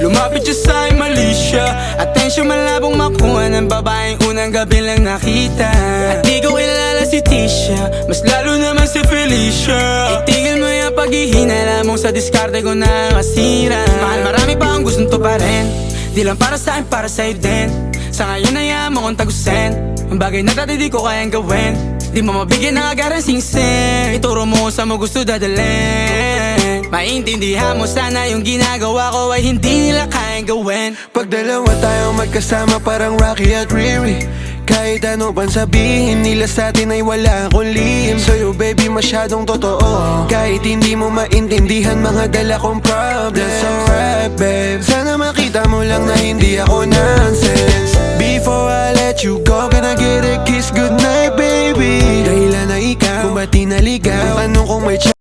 Lumapit siya sa'kin, mali siya. Atensyon malabong makuha ng babaeng unang gabi lang nakita. At di ko kilala si Tisha, mas lalo naman si Felicia. Itigil mo yung paghihinala mong sa diskarte ko na masira. Mahal, marami pa ang gustong tuparin, di lang para sa'kin, para sa'yo din. Sa ngayon hayaan mo kong tagusin ang bagay na dati di ko kayang gawin. Di mo mabigyan ng agarang singsing, ituro mo sa mo gusto dadalhin. Maintindihan mo sana yung ginagawa ko ay hindi nila kayang gawin. Pag dalawa tayong magkasama parang Rocky at Riri, kahit ano pang sabihin nila sa'tin ay wala akong lihim. Sa'yo baby masyadong totoo, kahit hindi mo maintindihan mga dala kong problems. So rap babe, sana makita mo lang na hindi ako nonsense. Before I let you go, can I get a kiss goodnight baby? Dahilan na ikaw, kung ba't di naligaw, tanong kung may